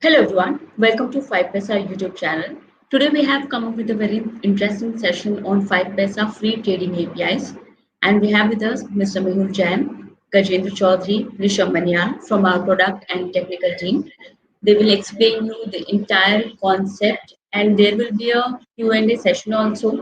Hello everyone, welcome to 5 Paisa YouTube channel. Today we have come up with a very interesting session on 5 Paisa free trading APIs, and we have with us Mr. Mehul Jain, Gajendra Chaudhary, Rishabh Maniyar from our product and technical team. They will explain you the entire concept and there will be a Q&A session also.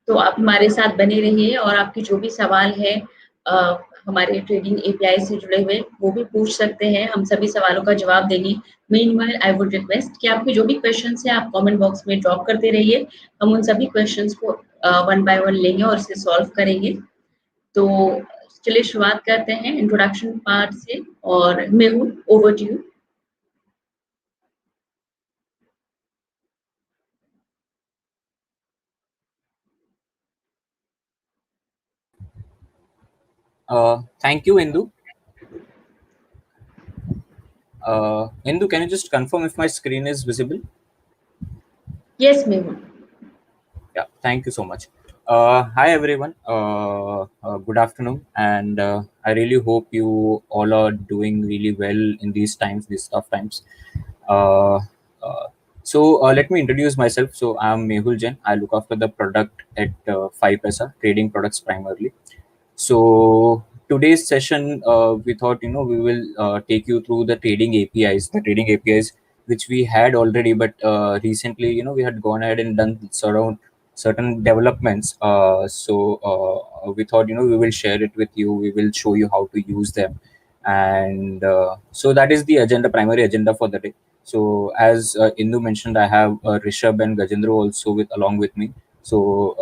तो आप हमारे साथ बने रहिए और आपके जो भी सवाल है अ, हमारे ट्रेडिंग एपीआई से जुड़े हुए वो भी पूछ सकते हैं, हम सभी सवालों का जवाब देंगे। मीनवाइल आई वुड रिक्वेस्ट कि आपके जो भी क्वेश्चंस हैं आप कमेंट बॉक्स में ड्रॉप करते रहिए, हम उन सभी क्वेश्चंस को वन बाय वन लेंगे और इसे सॉल्व करेंगे। तो चलिए शुरुआत करते हैं इंट्रोडक्शन पार्ट से और Mehul over to you. Thank you, Indu. Indu, can you just confirm if my screen is visible? Yes, Mehul. Yeah, thank you so much. Hi, everyone. Good afternoon. And I really hope you all are doing really well in these times, these tough times. Uh, uh, Let me introduce myself. So I'm Mehul Jain. I look after the product at 5 Paisa, trading products primarily. So today's session, we thought we will take you through the trading APIs which we had already, but recently we had gone ahead and done certain developments. We thought we will share it with you. We will show you how to use them, and so that is the agenda, primary agenda for the day. So as Indu mentioned, I have Rishabh and Gajendra also along with me. So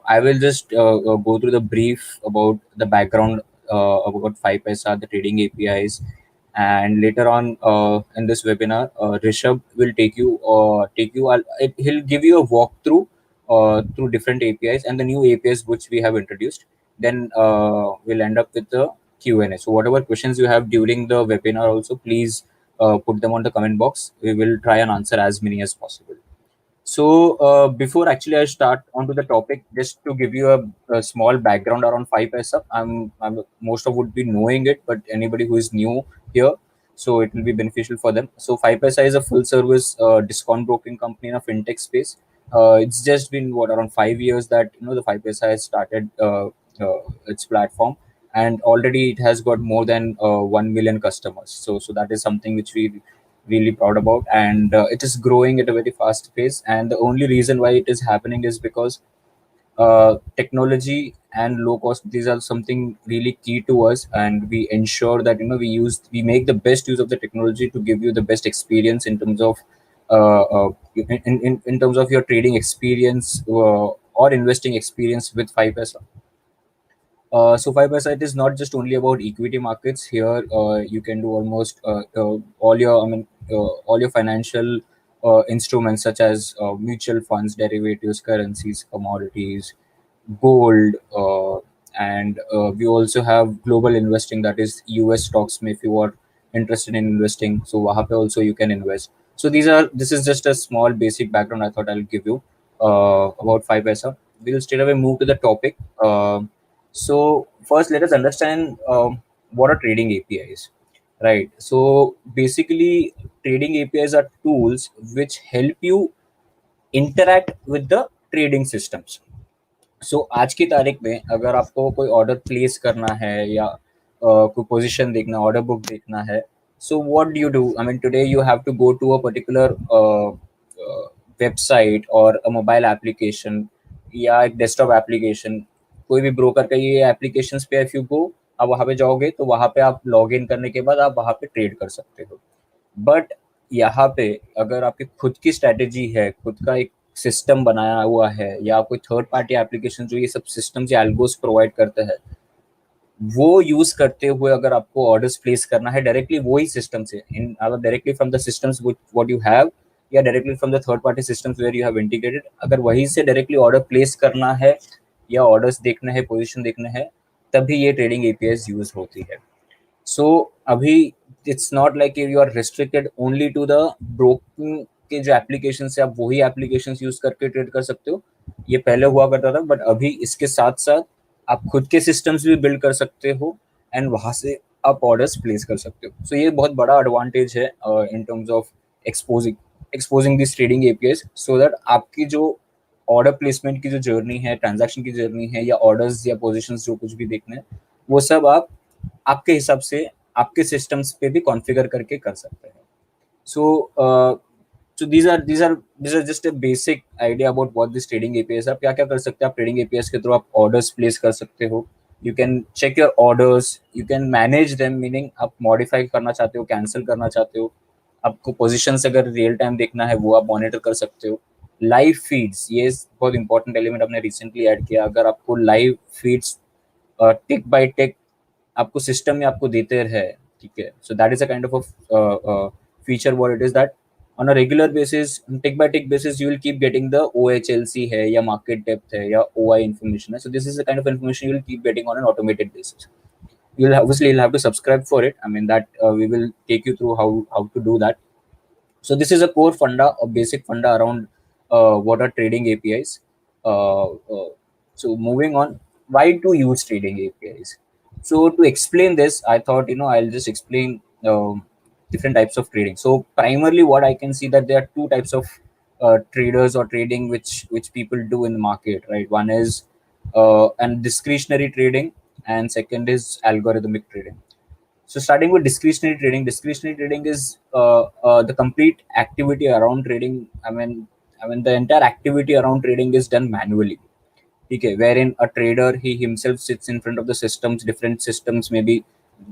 I will just go through the brief about the background about 5 Paisa, the trading APIs, and later on in this webinar, Rishabh will he'll give you a walkthrough through different APIs and the new APIs which we have introduced. Then we'll end up with the Q&A. So whatever questions you have during the webinar, also please put them on the comment box. We will try and answer as many as possible. So before actually I start onto the topic, just to give you a small background around 5 Paisa, I'm most of would be knowing it, but anybody who is new here, so it will be beneficial for them. So 5 Paisa is a full service discount broking company in a fintech space. It's just been around 5 years that the 5 Paisa has started its platform, and already it has got more than 1 million customers. So that is something which we really proud about, and it is growing at a very fast pace. And the only reason why it is happening is because technology and low cost, these are something really key to us, and we ensure that we make the best use of the technology to give you the best experience in terms of in terms of your trading experience or investing experience with 5 So 5 it is not just only about equity markets. Here you can do almost all your financial instruments, such as mutual funds, derivatives, currencies, commodities, gold, and we also have global investing, that is US stocks. If you are interested in investing, so wahan pe also you can invest. So this is just a small basic background I thought I'll give you about 5 We'll straight away move to the topic. So first, let us understand what a trading API is, right? So basically, trading APIs are tools which help you interact with the trading systems. सो आज की तारीख में अगर आपको कोई order place करना है या कोई पोजीशन देखना, ऑर्डर बुक देखना है, so what do you do? I mean today you have to go to a particular website और अ मोबाइल एप्लीकेशन या एक डेस्कटॉप एप्लीकेशन, कोई भी ब्रोकर का ये एप्लीकेशंस पे इफ यू गो, आप वहाँ पे जाओगे तो वहाँ पे आप लॉग इन करने के बाद आप वहाँ पे ट्रेड कर सकते हो. बट यहाँ पे अगर आपकी खुद की स्ट्रैटेजी है, खुद का एक सिस्टम बनाया हुआ है, या कोई थर्ड पार्टी एप्लीकेशन जो ये सब सिस्टम्स या एल्गोस प्रोवाइड करते हैं, वो यूज करते हुए अगर आपको ऑर्डर्स प्लेस करना है डायरेक्टली वही सिस्टम से, in directly from the systems what you have, या directly from the third party systems where you have integrated, अगर वहीं से डायरेक्टली ऑर्डर प्लेस करना है या ऑर्डर्स देखना है, पोजीशन देखना है, तभी ये ट्रेडिंग एपीआईज यूज होती है. सो अभी it's not like you are restricted only to the broking के जो एप्लीकेशन है, आप वही एप्लीकेशन यूज करके ट्रेड कर सकते हो. ये पहले हुआ करता था, बट अभी इसके साथ साथ आप खुद के सिस्टम्स भी बिल्ड कर सकते हो, एंड वहां से आप ऑर्डर्स प्लेस कर सकते हो। सो ये बहुत बड़ा एडवांटेज है in terms of exposing exposing this trading APIs, so that आपकी जो ऑर्डर प्लेसमेंट की जो जर्नी है, ट्रांजैक्शन की जर्नी है, या ऑर्डर्स या पोजीशंस जो कुछ भी देखना है, वो सब आप आपके हिसाब से आपके सिस्टम्स पे भी कॉन्फ़िगर करके कर सकते हैं। So, so these are just a basic idea about what this trading APIs आप क्या क्या कर सकते हैं। आप ट्रेडिंग APIs के थ्रू आप ऑर्डर्स प्लेस कर सकते हो। You can check your orders, you can manage them, meaning आप मॉडिफाई करना चाहते हो, कैंसिल करना चाहते हो, आपको पोजीशंस अगर रियल टाइम देखना है वो आप मॉनिटर कर सकते हो। लाइव फीड्स, ये बहुत इंपॉर्टेंट एलिमेंट हमने रिसेंटली ऐड किया। अगर आपको live feeds tick by tick आपको सिस्टम में आपको देते रहे, ठीक है, so that is a kind of feature what it is that on a regular basis, tick by tick basis, you will keep getting the OHLC है या market depth है या OI इन्फॉर्मेशन है। So this is the kind of information you will keep getting on an automated basis. You'll have to subscribe for it. I mean that we will take you through how to do that. So this is a core funda or basic funda around what are trading APIs. So moving on, why to use trading APIs? So to explain this, I thought I'll just explain different types of trading. So primarily, what I can see that there are two types of traders or trading which people do in the market, right? One is and discretionary trading, and second is algorithmic trading. So starting with discretionary trading is the complete activity around trading. I mean the entire activity around trading is done manually. Okay, wherein a trader he himself sits in front of the systems, different systems. Maybe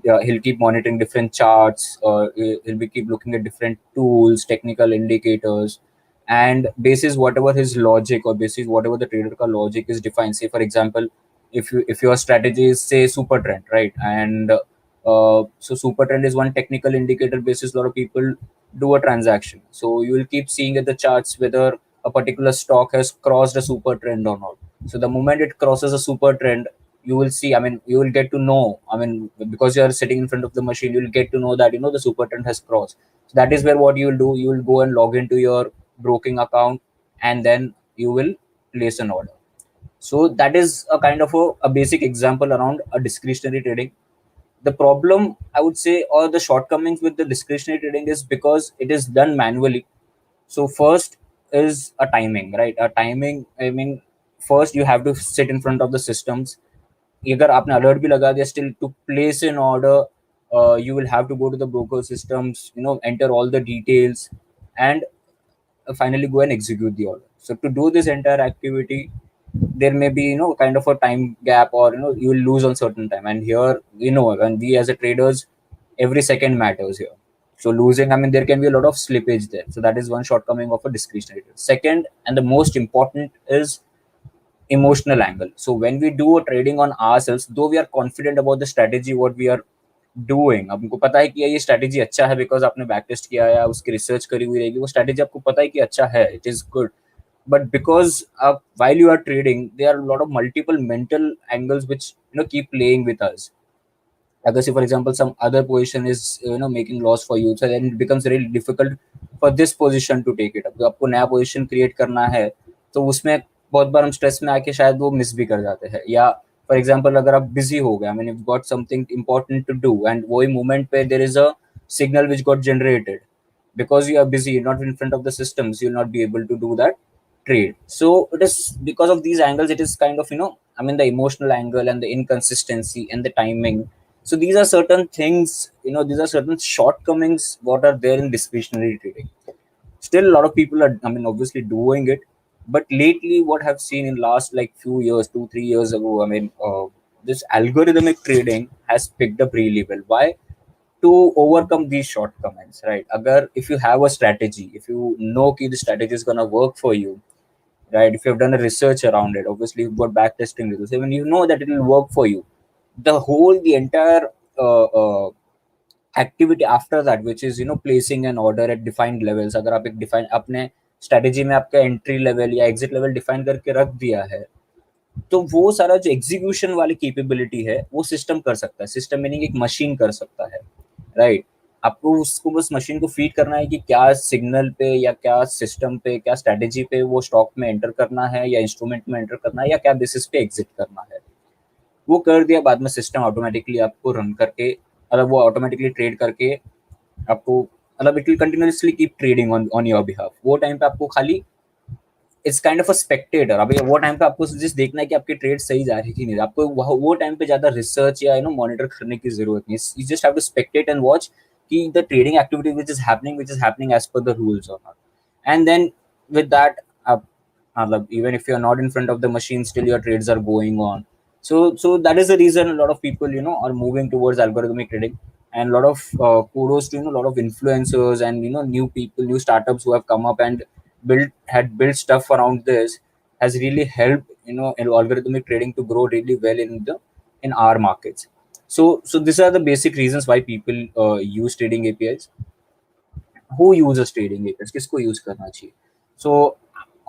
he'll keep monitoring different charts, or he'll be keep looking at different tools, technical indicators, and basis whatever his logic or basis whatever the trader ka logic is defined. Say for example, if your strategy is say super trend, right, and so super trend is one technical indicator basis a lot of people do a transaction. So you will keep seeing at the charts whether a particular stock has crossed a super trend or not. So the moment it crosses a super trend, you will see, I mean, you will get to know, I mean, because you are sitting in front of the machine, you will get to know that, the super trend has crossed. So that is where what you will do, you will go and log into your broking account, and then you will place an order. So that is a kind of a basic example around a discretionary trading. The problem, I would say, or the shortcomings with the discretionary trading is because it is done manually. So first is a timing, right? A timing, I mean, first you have to sit in front of the systems. अगर आपने alert भी लगा दिया, still to place an order, you will have to go to the broker systems, enter all the details, and finally go and execute the order. So to do this entire activity, there may be kind of a time gap, or you will lose on certain time. And here, when we as a traders, every second matters here. So losing, I mean, there can be a lot of slippage there. So that is one shortcoming of a discretionary trade. Second, and the most important, is emotional angle. So when we do a trading on ourselves, though we are confident about the strategy what we are doing, अब हमको पता है कि ये strategy अच्छा है because आपने back test किया है, उसकी रिसर्च करी हुई रहेगी, वो स्ट्रैटेजी आपको पता है कि अच्छा है, it is good. But because while you are trading, there are a lot of multiple mental angles which keep playing with us. Like say for example, some other position is making loss for you, so then it becomes really difficult for this position to take it up. तो आपको नया position create करना है, तो उसमें बहुत बार हम stress में आके शायद वो मिस भी कर जाते हैं. या फॉर एग्जांपल अगर आप बिजी हो गए, I mean you got something important to do, and वही मोमेंट पे there is a signal which got generated, because you are busy, you're not in front of the systems, you'll not be able to do that trade. So it is because of these angles, it is kind of I mean the emotional angle and the inconsistency and the timing. So these are certain things, these are certain shortcomings what are there in discretionary trading. Still a lot of people are, I mean, obviously doing it. But lately what I've seen in last like few years, 2 3 years ago, I mean, this algorithmic trading has picked up really well. Why? To overcome these shortcomings, right? Agar if you have a strategy, if you know ki the strategy is going to work for you, right, if you have done a research around it, obviously you've got back testing results, when you know that it will work for you, the entire activity after that, which is placing an order at defined levels. अगर आप एक define अपने strategy में आपका entry level या exit level define करके रख दिया है, तो वो सारा जो एग्जीक्यूशन वाली कैपेबिलिटी है वो सिस्टम कर सकता है. सिस्टम मीनिंग एक मशीन कर सकता है, राइट. आपको उसको बस मशीन को फीड करना है कि क्या सिग्नल पे या क्या सिस्टम पे क्या स्ट्रेटेजी पे वो स्टॉक में एंटर करना है या इंस्ट्रूमेंट में एंटर करना है या क्या बेसिस पे एग्जिट करना है. वो कर दिया, बाद में सिस्टम ऑटोमेटिकली आपको रन करके मतलब वो ऑटोमेटिकली ट्रेड करके आपको, मतलब it will continuously keep trading on your behalf. वो टाइम पे आपको खाली it's kind of a Spectator. अभी वो टाइम पे आपको जस्ट देखना है कि आपकी ट्रेड सही जा रही है कि नहीं, आपको वो टाइम पे ज्यादा रिसर्च या मॉनिटर करने की जरूरत नहीं। You just have to spectate and watch कि the trading activity which is happening as per the rules और not. And then with that आप, मतलब even if you're not in front of the machine, still your trades are going on. So that is the reason a lot of people are moving towards algorithmic trading. And a lot of kudos to a lot of influencers and new people, new startups who have come up and built stuff around this, has really helped in algorithmic trading to grow really well in our markets. So these are the basic reasons why people use trading APIs. Who uses trading APIs, किसको use करना चाहिए? So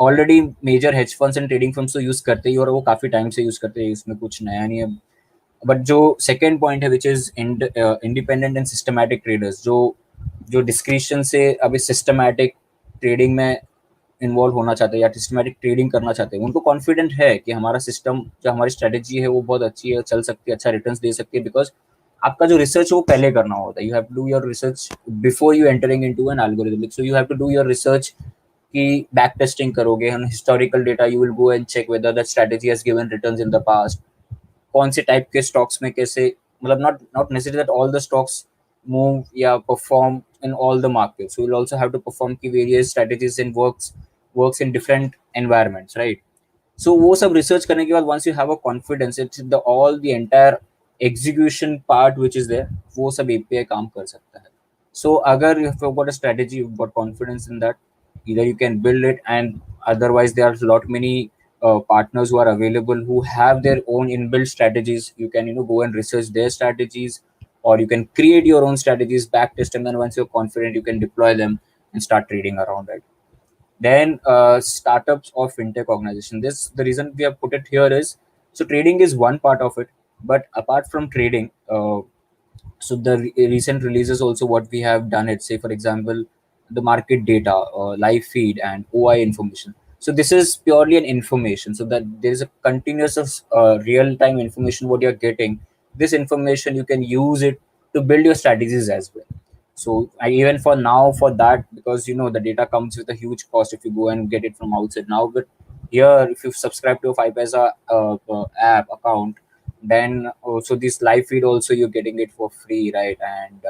already major hedge funds and trading firms तो use करते ही, और वो काफी time से यूज करते हैं, इसमें कुछ नया नहीं है। बट जो सेकेंड पॉइंट है, which is independent and systematic traders, जो जो डिस्क्रिप्शन से अभी सिस्टमैटिक ट्रेडिंग में इन्वॉल्व होना चाहते हैं या सिस्टमैटिक ट्रेडिंग करना चाहते हैं, उनको कॉन्फिडेंट है कि हमारा सिस्टम, जो हमारी स्ट्रेटेजी है वो बहुत अच्छी है, चल सकती है, अच्छा रिटर्न दे सकती है। बिकॉज आपका जो रिसर्च है वो पहले करना होता है। You have to do your research before you entering into an algorithm. So you have to do your research कि बैक टेस्टिंग करोगे, historical data, you will go and check whether that strategy has given returns in the past. कौन से type के stocks में कैसे, मतलब not not necessary that all the stocks move या perform in all the markets. So you'll also have to perform key various strategies and works in different environments, right? So वो सब research करने के बाद once you have a confidence, it's the all the entire execution part which is there, वो सब API काम कर सकता है. So अगर if you've got a strategy, you've got confidence in that, either you can build it, and otherwise there are a lot many partners who are available who have their own inbuilt strategies. You can go and research their strategies, or you can create your own strategies, back test, and then once you're confident, you can deploy them and start trading around it. Then startups or fintech organization. This, the reason we have put it here is, so trading is one part of it, but apart from trading, so the recent releases also, what we have done it, say for example, the market data, live feed, and OI information. So this is purely an information, so that there is a continuous of real time information what you're getting. This information you can use it to build your strategies as well. So I, even for now, for that, because the data comes with a huge cost if you go and get it from outside now. But here, if you subscribe to a 5paisa app account, then also this live feed also you're getting it for free, right? And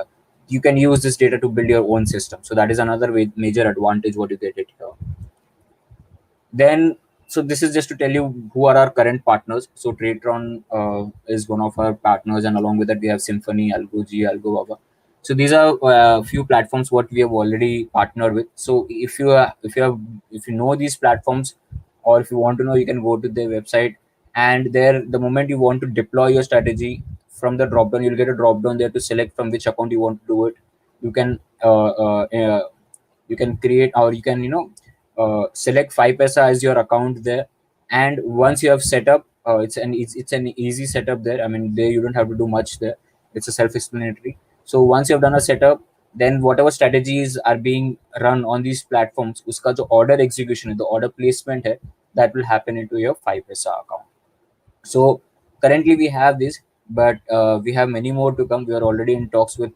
you can use this data to build your own system. So that is another major advantage what you get it here. Then, so this is just to tell you who are our current partners. So Tradetron is one of our partners, and along with that we have Symphony, Algo, Algo Baba. So these are few platforms what we have already partnered with. So if you know these platforms, or if you want to know, you can go to their website, and there, the moment you want to deploy your strategy, from the drop down you'll get a drop down there to select from which account you want to do it. You can you can create, or you can select 5paisa as your account there. And once you have set up, it's an easy setup there. I mean, there you don't have to do much there. It's a self-explanatory. So once you have done a setup, then whatever strategies are being run on these platforms, uska jo order execution hai, the order placement hai, that will happen into your 5paisa account. So currently we have this, but we have many more to come. We are already in talks with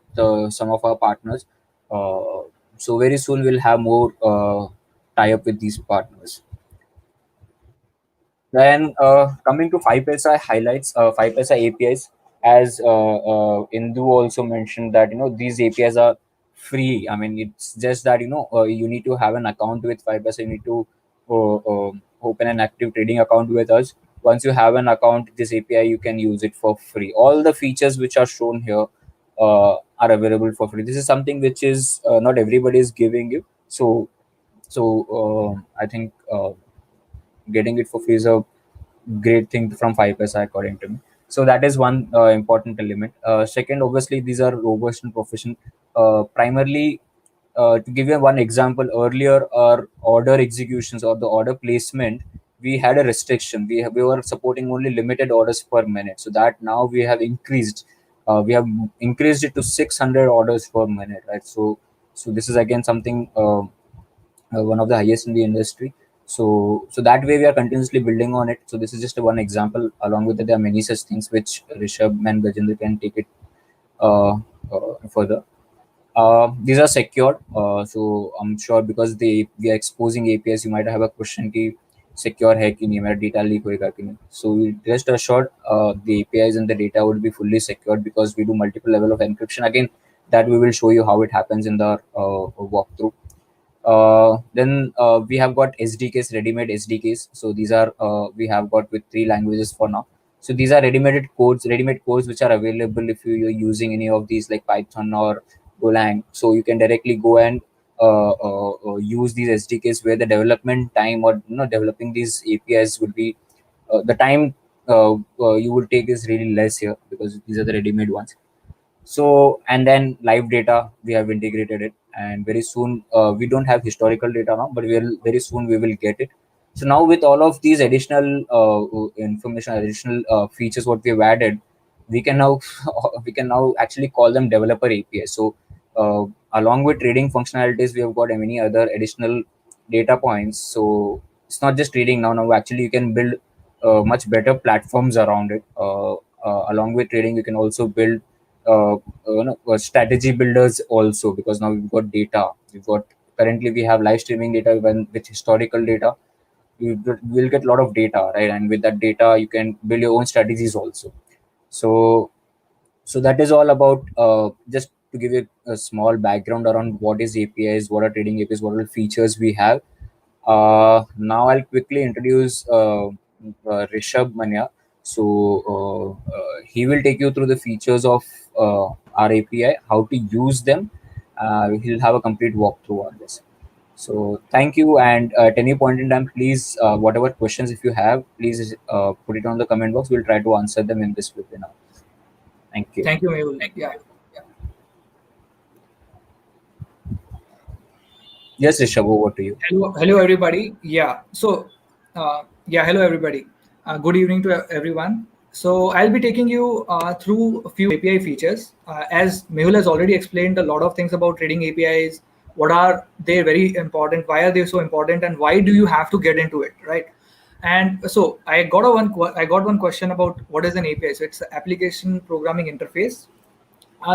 some of our partners. So very soon we'll have more tie up with these partners. Then coming to 5paisa highlights, 5paisa APIs, as Indu also mentioned that these APIs are free. I mean, it's just that you need to have an account with 5paisa. You need to open an active trading account with us. Once you have an account, this API you can use it for free. All the features which are shown here are available for free. This is something which is not everybody is giving you. So I think getting it for free is a great thing from 5paisa according to me. So that is one important element. Second, obviously these are robust and proficient. Primarily, to give you one example, earlier our order executions or the order placement, we had a restriction. We were supporting only limited orders per minute. So that now we have increased it to 600 orders per minute, right? So this is again something, one of the highest in the industry. So that way we are continuously building on it. So this is just one example. Along with it, there are many such things which Rishabh and Gajendra can take it further. These are secured, so I'm sure because they we are exposing APIs, you might have a question कि secure है कि नहीं, मेरा data leak होएगा कि नहीं. So we rest assured, the APIs and the data would be fully secured because we do multiple level of encryption. Again, that we will show you how it happens in the walkthrough. Then we have got SDKs, ready-made SDKs. So these are we have got with three languages for now. So these are ready-made codes which are available if you're using any of these like Python or Golang. So you can directly go and use these SDKs where the development time or developing these APIs would be the time you will take is really less here because these are the ready-made ones. So and then live data we have integrated it, and very soon we don't have historical data now, but we'll very soon we will get it. So now with all of these additional information, additional features what we have added, we can now we can now actually call them developer APIs. So along with trading functionalities, we have got many other additional data points. So it's not just trading now actually you can build much better platforms around it. Along with trading, you can also build strategy builders also, because now we've got data. We've got currently we have live streaming data when with historical data. We'll get a lot of data, right? And with that data, you can build your own strategies also. So so that is all about just to give you a small background around what is APIs, what are trading APIs, what are the features we have. Now I'll quickly introduce Rishabh Maniyar. So he will take you through the features of our API, how to use them. He'll have a complete walkthrough on this. So thank you, and at any point in time, please, whatever questions if you have, please put it on the comment box. We'll try to answer them in this webinar. Thank you. Thank you, Mehul. Yeah. Yes, Rishabh, over to you. Hello, everybody. Hello, everybody. Good evening to everyone. So, I'll be taking you through a few API features. As Mehul has already explained a lot of things about trading APIs, what are they very important, why are they so important, and why do you have to get into it, right? And so, I got one question about what is an API. So, it's an application programming interface.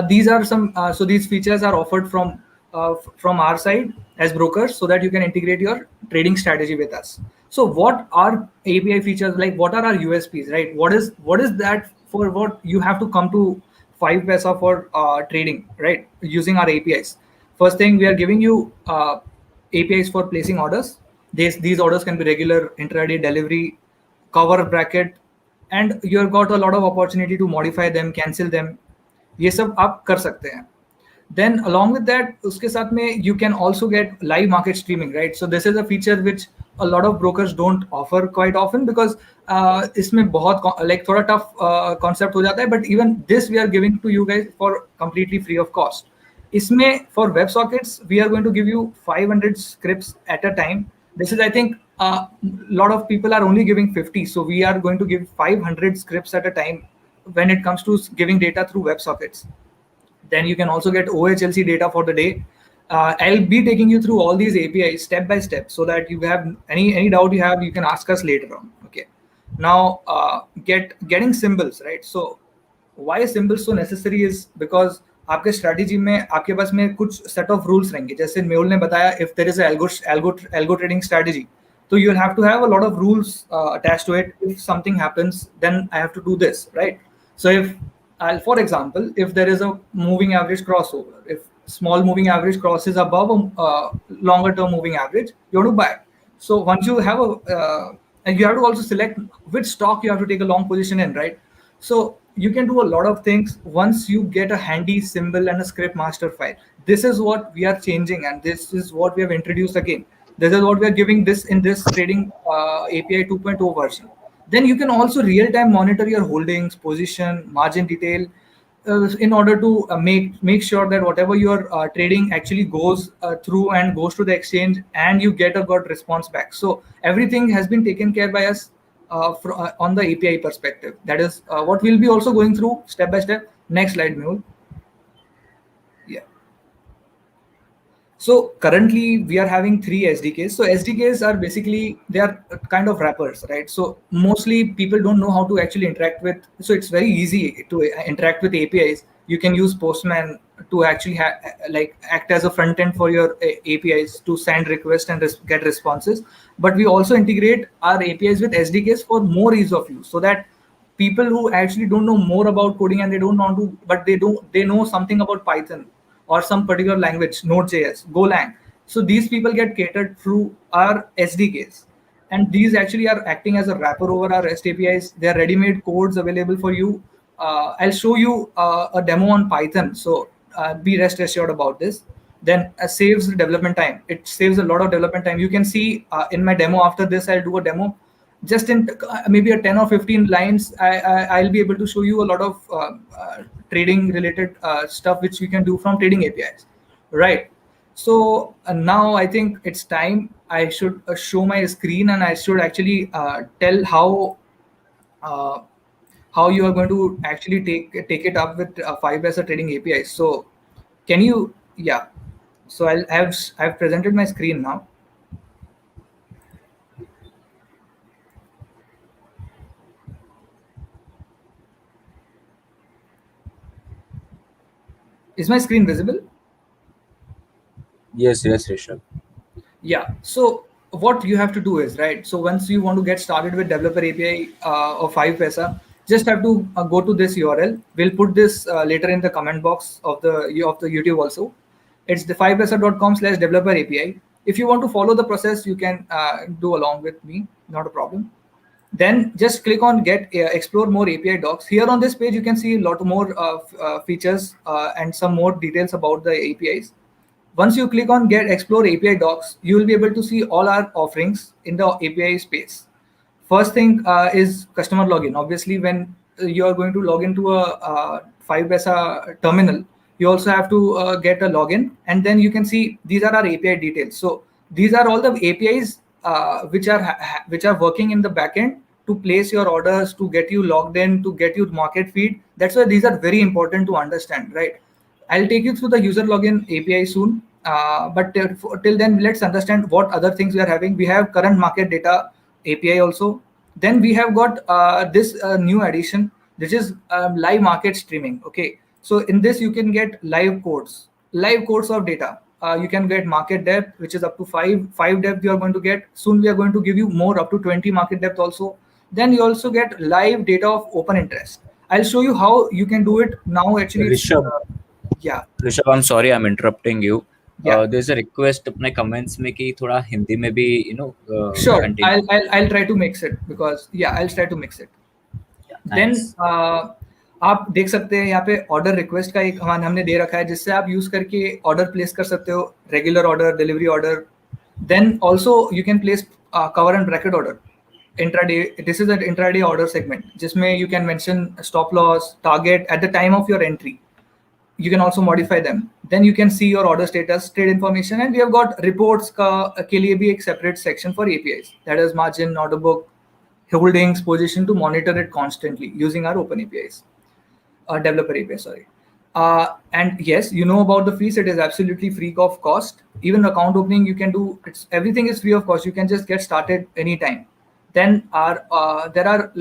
These are some so these features are offered from our side as brokers, so that you can integrate your trading strategy with us. So what are API features, like what are our USPs, right? What is that for what you have to come to 5paisa for trading, right, using our APIs? First thing, we are giving you APIs for placing orders. These orders can be regular, intraday, delivery, cover, bracket, and you've got a lot of opportunity to modify them, cancel them. ये सब आप कर सकते हैं. Then along with that, उसके साथ में you can also get live market streaming, right? So this is a feature which a lot of brokers don't offer quite often, because इसमें बहुत like थोड़ा tough concept हो जाता है, but even this we are giving to you guys for completely free of cost. इसमें for WebSockets we are going to give you 500 scripts at a time. This is, I think, a lot of people are only giving 50, so we are going to give 500 scripts at a time when it comes to giving data through WebSockets. Then you can also get OHLC data for the day. I'll be taking you through all these APIs step by step, so that you have any doubt you have, you can ask us later on. Okay. Now, getting symbols, right? So why symbols so necessary is because आपके strategy में आपके पास में कुछ set of rules रहेंगे. जैसे मेहुल ने बताया, if there is algo trading strategy, so you'll have to have a lot of rules attached to it. If something happens, then I have to do this, right? So if for example, if there is a moving average crossover, if small moving average crosses above a longer term moving average, you want to buy. So once you have and you have to also select which stock you have to take a long position in, right? So you can do a lot of things once you get a handy symbol and a script master file. This is what we are changing, and this is what we have introduced again. This is what we are giving this in this trading API 2.0 version. Then you can also real-time monitor your holdings, position, margin detail, in order to make sure that whatever you're trading actually goes through and goes to the exchange, and you get a good response back. So everything has been taken care by us on the API perspective. That is what we'll be also going through step by step. Next slide, Mehul. Yeah. So currently we are having 3 SDKs. So SDKs are basically, they are kind of wrappers, right? So mostly people don't know how to actually interact with. So it's very easy to interact with APIs You can use Postman to actually like act as a front end for your APIs to send requests and get responses. But we also integrate our APIs with SDKs for more ease of use, so that people who actually don't know more about coding and they don't want to, but they know something about Python or some particular language, Node.js, Golang. So these people get catered through our SDKs, and these actually are acting as a wrapper over our REST APIs. They are ready-made codes available for you. I'll show you a demo on Python, so be rest assured about this. Then saves the development time. It saves a lot of development time. You can see in my demo, after this I'll do a demo just in maybe a 10 or 15 lines. I'll be able to show you a lot of trading related stuff which we can do from trading APIs, right? So now I think it's time I should show my screen, and I should actually tell uh, how you are going to actually take it up with 5 trading APIs. So can you, yeah, so I've presented my screen now. Is my screen visible? Yes, yes, Rishabh. Yeah. So what you have to do is, right. So once you want to get started with developer API of 5paisa, just have to go to this URL. We'll put this later in the comment box of the YouTube also. It's the 5paisa.com/developer API. If you want to follow the process, you can do along with me. Not a problem. Then just click on get explore more API docs. Here on this page, you can see a lot more features and some more details about the APIs. Once you click on get explore API docs, you will be able to see all our offerings in the API space. First thing is customer login. Obviously, when you are going to log into a 5paisa terminal, you also have to get a login, and then you can see these are our API details. So these are all the APIs which are working in the backend to place your orders, to get you logged in, to get you market feed. That's why these are very important to understand, right? I'll take you through the user login API soon. But till then, let's understand what other things we are having. We have current market data API also. Then we have got this new addition, which is live market streaming. Okay, so in this you can get live codes of data. You can get market depth, which is up to five depth. You are going to get soon. We are going to give you more up to 20 market depth also. Then you also get live data of open interest. I'll show you how you can do it now. Actually, it's Rishabh, yeah, Rishabh, I am sorry, I am interrupting you. yeah. There is a request अपने comments में कि थोड़ा हिंदी में भी Sure, continue. I'll try to mix it, because yeah, I'll try to mix it. Then thanks. आप देख सकते हैं यहाँ पे ऑर्डर रिक्वेस्ट का एक हमने दे रखा है, जिससे आप यूज करके ऑर्डर प्लेस कर सकते हो, regular order, delivery order. Then also you can place cover and bracket order intraday. This is an intraday order segment, जिसमें you can mention stop loss, target at the time of your entry. You can also modify them. Then you can see your order status, trade information, and we have got reports के लिए भी एक separate section for APIs, that is margin, order book, holdings, position, to monitor it constantly using our open APIs, developer API, sorry. And yes, you know about the fees. It is absolutely free of cost. Even account opening you can do. Everything is free of cost. You can just get started anytime. Then there are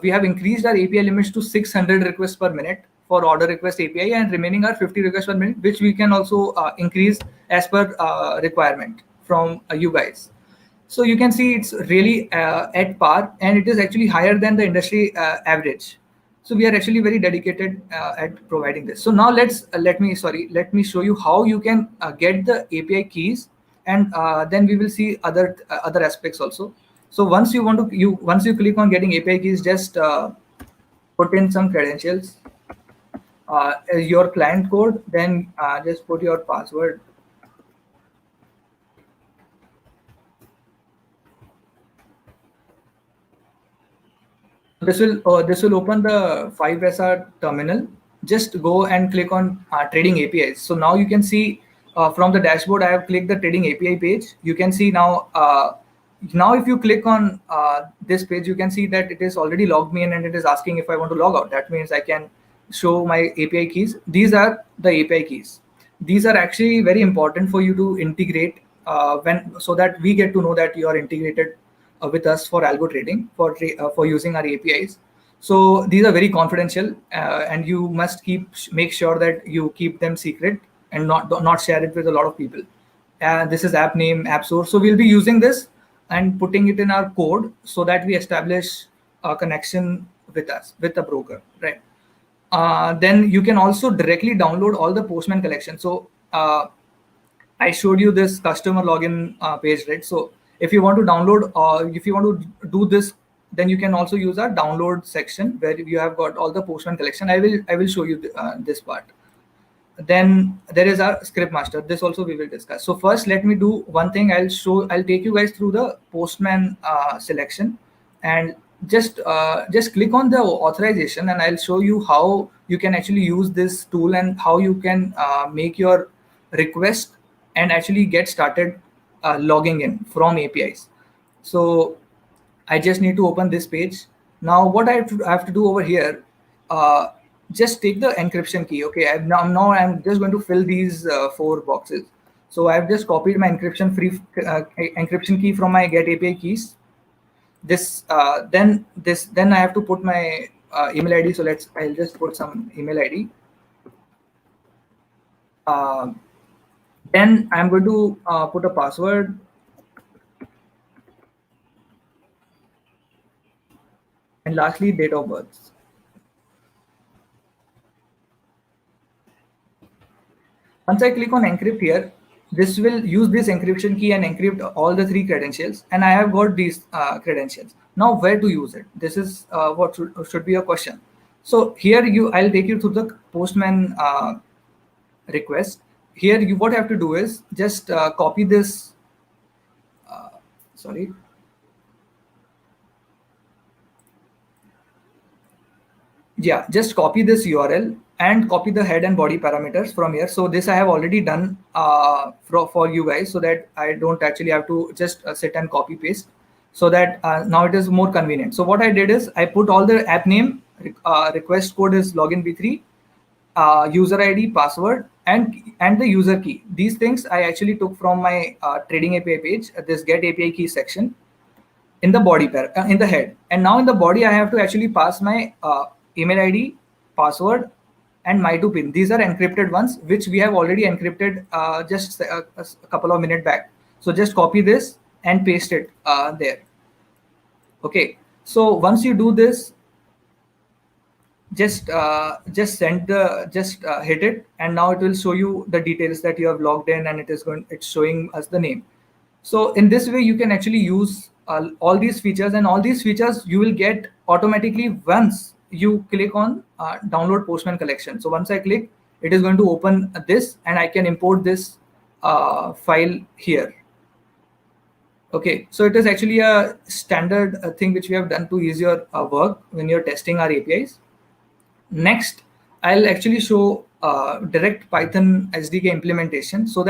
we have increased our API limits to 600 requests per minute for order request API, and remaining are 50 requests per minute, which we can also increase as per requirement from you guys. So you can see it's really at par, and it is actually higher than the industry average. So we are actually very dedicated at providing this. So now let me show you how you can get the API keys, and then we will see other aspects also. So once you click on getting API keys, just put in some credentials, your client code, then just put your password. This will open the 5SR terminal. Just go and click on trading APIs. So now you can see from the dashboard, I have clicked the trading API page. You can see now. Now if you click on this page, you can see that it is already logged me in, and it is asking if I want to log out. That means I can show my API keys. These are the API keys. These are actually very important for you to integrate so that we get to know that you are integrated with us for algo trading, for using our APIs. So these are very confidential, and you must make sure that you keep them secret and not share it with a lot of people. This is app name, app source. So we'll be using this and putting it in our code so that we establish a connection with the broker, right? Then you can also directly download all the Postman collection. So I showed you this customer login page, right? So if you want to download, if you want to do this, then you can also use our download section where you have got all the Postman collection. I will show you this part. Then there is our script master. This also we will discuss. So first, let me do one thing. I'll take you guys through the Postman selection, and just click on the authorization, and I'll show you how you can actually use this tool and how you can make your request and actually get started logging in from APIs. So I just need to open this page. Now what I have to do over here, just take the encryption key. Okay, now I'm just going to fill these 4 boxes. So I've just copied my encryption key from my get API keys. Then I have to put my email ID. So I'll just put some email ID. Then I'm going to put a password. And lastly, date of birth. Once I click on encrypt here, this will use this encryption key and encrypt all the 3 credentials. And I have got these credentials. Now, where to use it? This is what should be a question. So here I'll take you through the Postman request. Here, what you have to do is just copy this. Sorry. Yeah, just copy this URL and copy the head and body parameters from here. So this I have already done for you guys, so that I don't actually have to just sit and copy paste, so that now it is more convenient. So what I did is I put all the app name, request code is login v3, user ID, password, and the user key. These things I actually took from my trading API page, this get API key section, in the body in the head. And now in the body I have to actually pass my email ID, password, and my2pin. These are encrypted ones, which we have already encrypted just a couple of minutes back. So just copy this and paste it there. Okay, so once you do this, just hit it, and now it will show you the details that you have logged in, and it's showing us the name. So in this way you can actually use all these features, and all these features you will get automatically once you click on download Postman collection. So once I click, it is going to open this, and I can import this file here. Okay, so it is actually a standard thing which we have done to ease your work when you're testing our APIs. Next, I'll actually show direct Python SDK implementation, so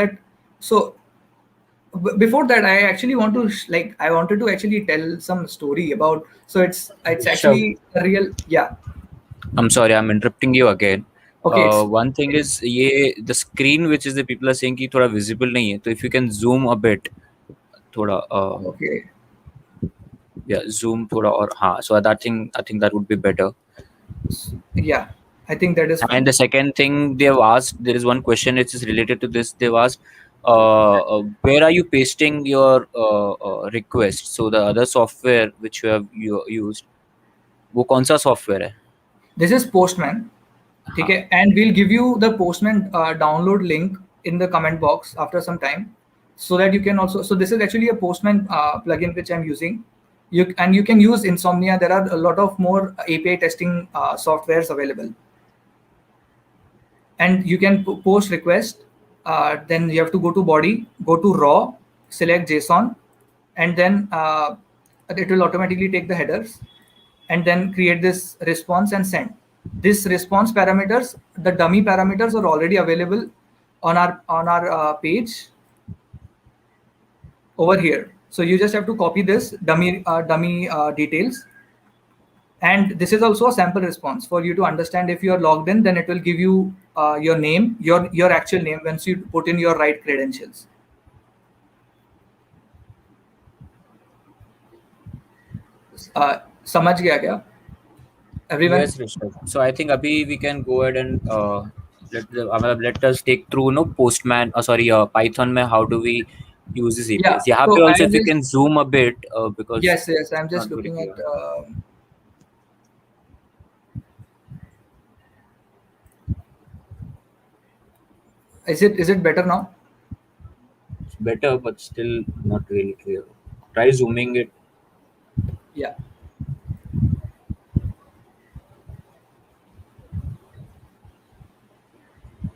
before that, I actually I wanted to actually tell some story about. So it's Rishabh, actually a real, yeah. I'm sorry, I'm interrupting you again. Okay, One thing is, the screen which is the people are saying कि थोड़ा visible नहीं है. So if you can zoom a bit, थोड़ा okay, yeah, zoom थोड़ा और हाँ. So I think that would be better. yeah. I think that is And fine. the second thing they have asked, there is one question which is related to this. They've asked, where are you pasting your request? So the other software which you used, वो कौन सा software है? This is Postman. Okay, and we'll give you the Postman download link in the comment box after some time, so that you can also. So this is actually a Postman plugin which I'm using. You can use Insomnia. There are a lot of more API testing softwares available, and you can post request. Then you have to go to body, go to raw, select JSON, and then it will automatically take the headers, and then create this response and send. This response parameters, the dummy parameters, are already available on our page over here. So you just have to copy this dummy details. And this is also a sample response for you to understand. If you are logged in, then it will give you your name, your actual name, once you put in your right credentials. समझ गया क्या? everyone? Yes, Rishabh. So I think Abhi we can go ahead and let us take through no Postman. Sorry, Python. Mein how do we use this Yeah. APIs? यहाँ So पे also I'll if you just can zoom a bit because yes. I'm it's just not very looking at. clear. Is it better now? It's better, but still not really clear. Try zooming it. Yeah.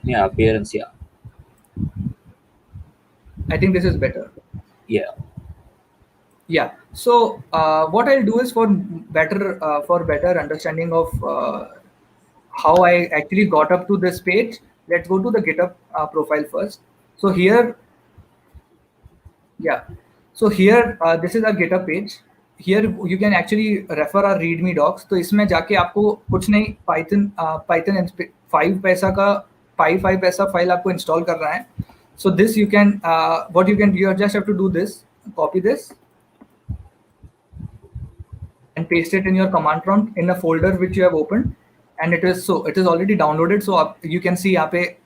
Yeah, appearance. Yeah, I think this is better. yeah. Yeah. So what I'll do is for better understanding of how I actually got up to this page. Let's go to the GitHub profile first. So here, yeah. So here, this is a GitHub page. Here you can actually refer our README docs. तो इसमें जाके आपको कुछ नहीं Python 5 पैसा file आपको install करना है. So this you can what you can you just have to do this, copy this and paste it in your command prompt in a folder which you have opened, and it is already downloaded. So you can see यहाँ पे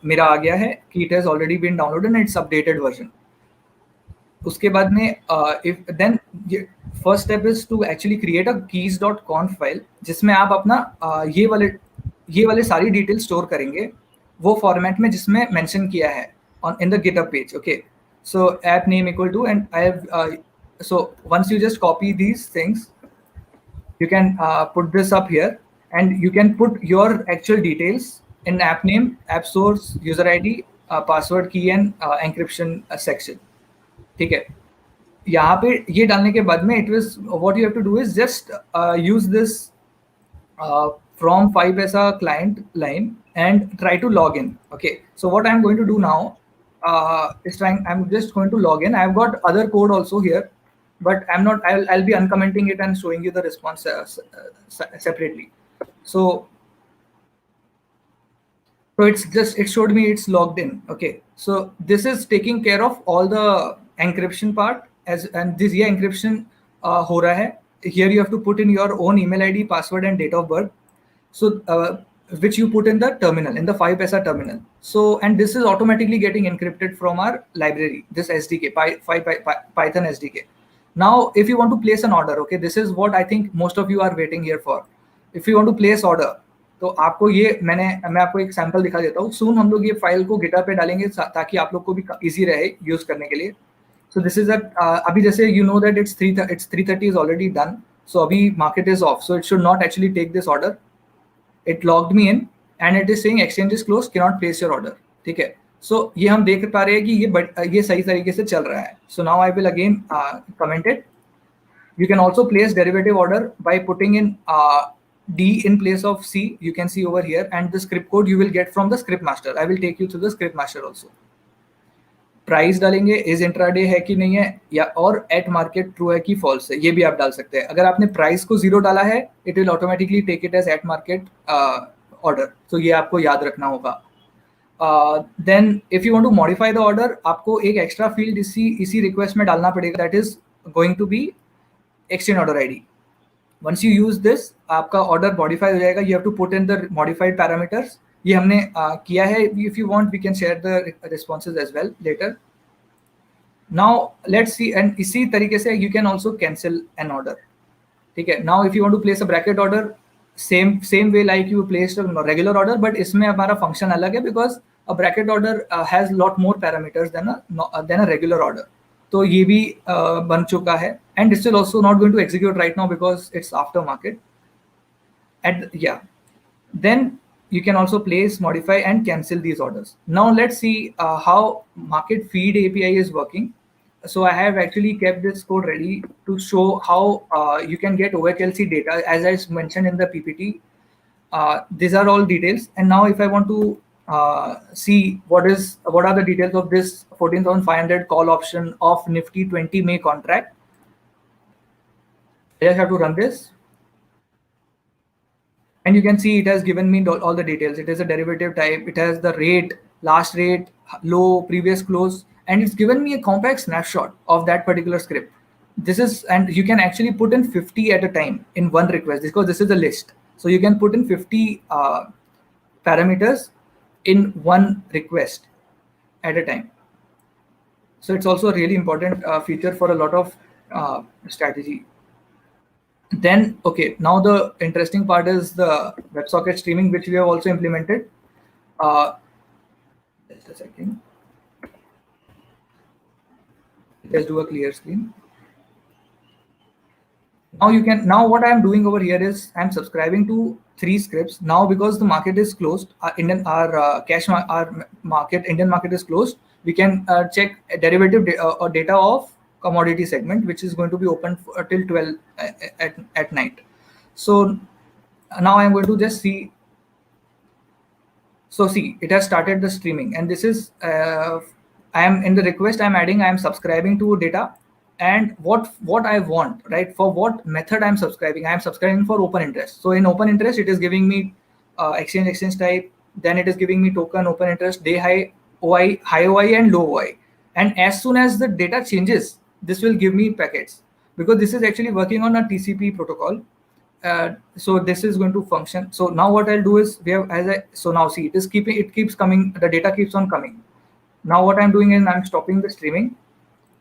मेरा आ गया है कि it has already been downloaded and it's updated version. उसके बाद में if then first step is to actually create a keys.conf file जिसमें आप अपना ये वाले सारी डिटेल स्टोर करेंगे वो फॉर्मेट में जिसमें मेंशन किया है on in the GitHub page. Okay, so app name equal to, and I have so once you just copy these things, you can put this up here, and you can put your actual details in app name, app source, user ID, password, key, and encryption section. ठीक है. यहाँ पे ये डालने के बाद में it was what you have to do is just use this from 5paisa client line and try to log in. Okay, so what I'm going to do now I'm just going to log in. I've got other code also here, but I'll be uncommenting it and showing you the response separately. So it showed me it's logged in. Okay, so this is taking care of all the encryption part, and this ये encryption हो रहा है. Here you have to put in your own email ID, password, and date of birth. So which you put in the terminal, in the 5paisa terminal. So, and this is automatically getting encrypted from our library, this SDK, Python SDK. Now, if you want to place an order, okay, this is what I think most of you are waiting here for. If you want to place order, तो आपको ये मैं आपको एक sample दिखा देता हूँ. सून हम लोग ये फाइल को गिटहब पे डालेंगे ताकि आप लोग को भी इजी रहे यूज करने के लिए. So this is अभी जैसे you know that it's 3:30 is already done. So अभी market is off, so it should not actually take this order. It logged me in and it is saying exchange is closed, cannot place your order. ठीक है. So ये हम देख पा रहे हैं कि ये सही तरीके से चल रहा है. So now I will again comment it. You can also place derivative order by putting in D in place of C. You can see over here, and the script code you will get from the script master. I will take you through the script master also. Price डालेंगे, is intraday है कि नहीं है, या और eight market true है कि false है, ये भी आप डाल सकते हैं. अगर आपने प्राइस को 0 डाला है, it will automatically take it as at market order. तो ये आपको याद रखना होगा. Then if you want to modify the order, आपको एक एक्स्ट्रा फील्ड इसी रिक्वेस्ट में डालना पड़ेगा, that is going to be exchange order ID. Once you use this, आपका ऑर्डर मॉडिफाई हो जाएगा. You have to put in the modified parameters. ये हमने किया है. If you want we can share the responses as well later. Now let's see, and इसी तरीके से you can also cancel an order. ठीक है. Now if you want to place a bracket order, same way like you placed a regular order, but इसमें हमारा function अलग है because a bracket order has lot more parameters than a regular order. तो ये भी बन चुका है, and it's still also not going to execute right now because it's after market. Then you can also place, modify, and cancel these orders. Now let's see how market feed API is working. So I have actually kept this code ready to show how you can get OHLC data as I mentioned in the PPT. These are all details, and now if I want to see what are the details of this 14,500 call option of Nifty 20 May contract, I just have to run this. And you can see it has given me all the details. It is a derivative type. It has the rate, last rate, low, previous close, and it's given me a compact snapshot of that particular script. this is, and you can actually put in 50 at a time in one request, because this is a list. So you can put in 50 parameters in one request at a time. So it's also a really important feature for a lot of strategy. Then, okay, now the interesting part is the WebSocket streaming, which we have also implemented. Just a second. Let's do a clear screen. Now you can, now what I'm doing over here is I'm subscribing to 3 scripts now, because the market is closed. Our market, Indian market is closed. We can check a derivative or data of commodity segment, which is going to be open till 12 at night. So now I'm going to just see. So see, it has started the streaming, and this is I am in the request I'm adding, I am subscribing to data, and what I want, right? For what method I'm subscribing? I am subscribing for open interest. So in open interest, it is giving me exchange type, then it is giving me token, open interest, day high OI, high OI, and low OI. And as soon as the data changes, this will give me packets, because this is actually working on a TCP protocol. So this is going to function. So now what I'll do is, we have, so now see, it keeps coming, the data keeps on coming. Now what I'm doing is I'm stopping the streaming,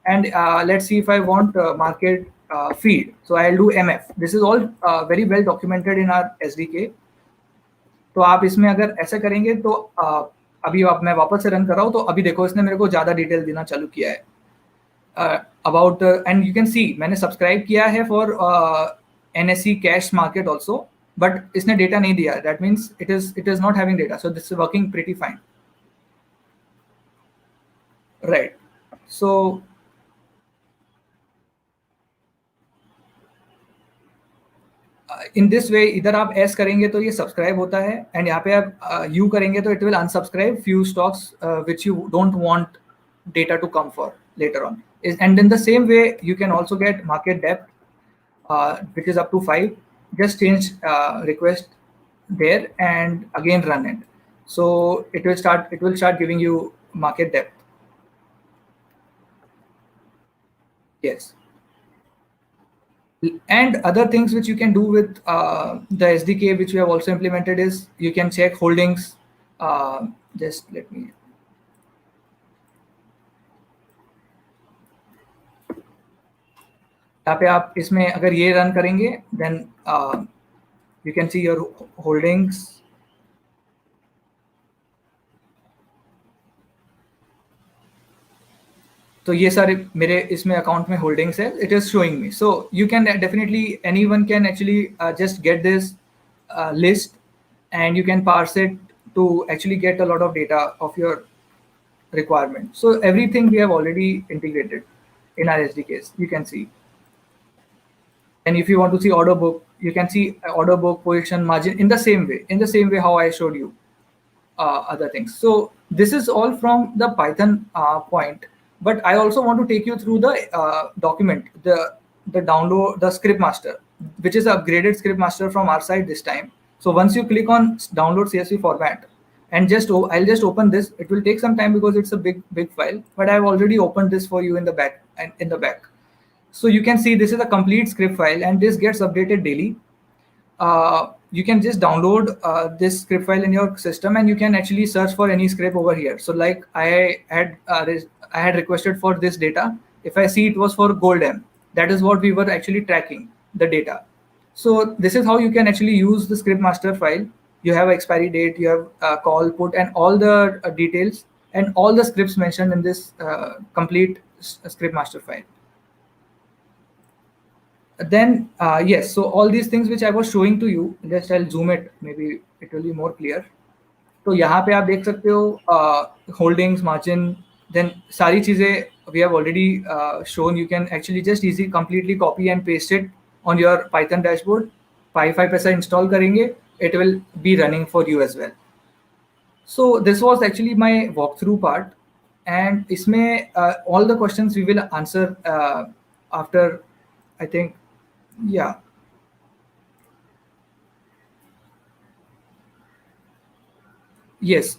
and let's see if I want market feed. So I'll do MF. This is all very well documented in our SDK. तो आप इसमें अगर ऐसा करेंगे तो अभी मैं वापस से रन कर रहा हूँ, तो अभी देखो इसने मेरे को ज़्यादा डिटेल देना चालू किया है about, and you can see मैंने सब्सक्राइब किया है for NSE cash market also, but इसने डेटा नहीं दिया. That means it is not having data. So this is working pretty fine. Right. So in this way, इधर आप S करेंगे तो ये सब्सक्राइब होता है, एंड यहाँ पे आप U करेंगे तो it will unsubscribe few stocks which you don't want data to come for later on. And in the same way, you can also get market depth, which is up to 5. Just change request there and again run it. So it will start giving you market depth. Yes. And other things which you can do with the SDK, which we have also implemented, is you can check holdings. Just let me. यहाँ पे आप इसमें अगर ये run करेंगे, then you can see your holdings. तो ये सारे मेरे इसमें अकाउंट में होल्डिंग्स है, it is showing me. So you can definitely, anyone can actually just get this list, and you can parse it to actually get a lot of data of your requirement. So everything we have already integrated in our SDKs, you can see. And if you want to see order book, you can see order book, position, margin in the same way how I showed you other things. So this is all from the Python point, but I also want to take you through the document, the download, the script master, which is a upgraded script master from our side this time. So once you click on download CSV format, and I'll just open this. It will take some time because it's a big file, but I've already opened this for you in the back. So you can see this is a complete script file, and this gets updated daily. You can just download this script file in your system, and you can actually search for any script over here. So like I had requested for this data. If I see it was for Goldm, that is what we were actually tracking the data. So this is how you can actually use the script master file. You have expiry date, you have call, put, and all the details, and all the scripts mentioned in this complete script master file. Then yes, so all these things which I was showing to you, just I'll zoom it, maybe it will be more clear. तो यहाँ पे आप देख सकते हो holdings, margin, then सारी चीजें we have already shown. You can actually just easily completely copy and paste it on your Python dashboard. 5 पैसा install करेंगे, it will be running for you as well. So this was actually my walkthrough part, and इसमें all the questions we will answer after, I think. Yeah. Yes.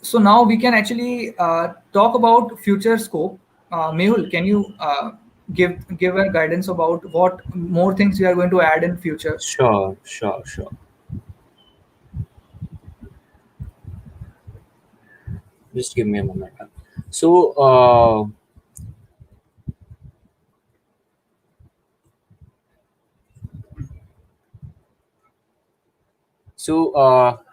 So now we can actually talk about future scope. Mehul, can you give a guidance about what more things we are going to add in future? Sure, sure, sure. Just give me a moment. So,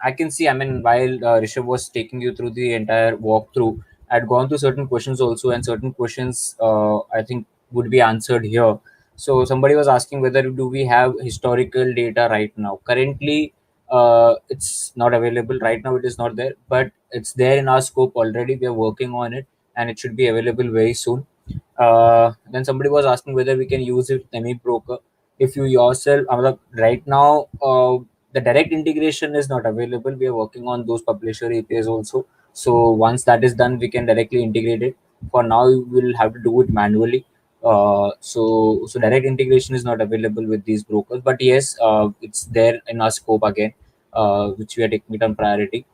I can see, I mean, while Rishabh was taking you through the entire walkthrough, I'd gone through certain questions also, and certain questions I think would be answered here. So somebody was asking whether do we have historical data right now. Currently, it's not available right now. It is not there, but it's there in our scope already. We are working on it, and it should be available very soon. Then somebody was asking whether we can use it any broker. If you yourself, right now, the direct integration is not available. We are working on those publisher APIs also. So once that is done, we can directly integrate it. For now, we will have to do it manually. So direct integration is not available with these brokers, but yes, it's there in our scope again, which we are taking it on priority.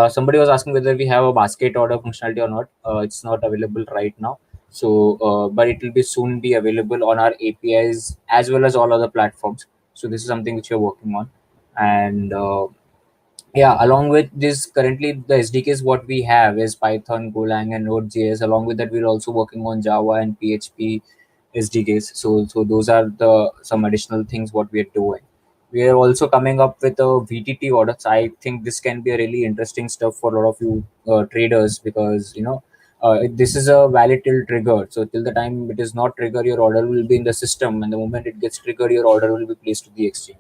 Somebody was asking whether we have a basket order functionality or not. It's not available right now. So, but it will be soon be available on our APIs as well as all other platforms. So this is something which we're working on, and yeah, along with this, currently the SDKs what we have is Python, Golang, and Node.js. Along with that, we're also working on Java and PHP SDKs. So those are the some additional things what we are doing. We are also coming up with a VTT audits. I think this can be a really interesting stuff for a lot of you traders, because this is a valid till triggered. So till the time it is not triggered, your order will be in the system, and the moment it gets triggered, your order will be placed to the exchange.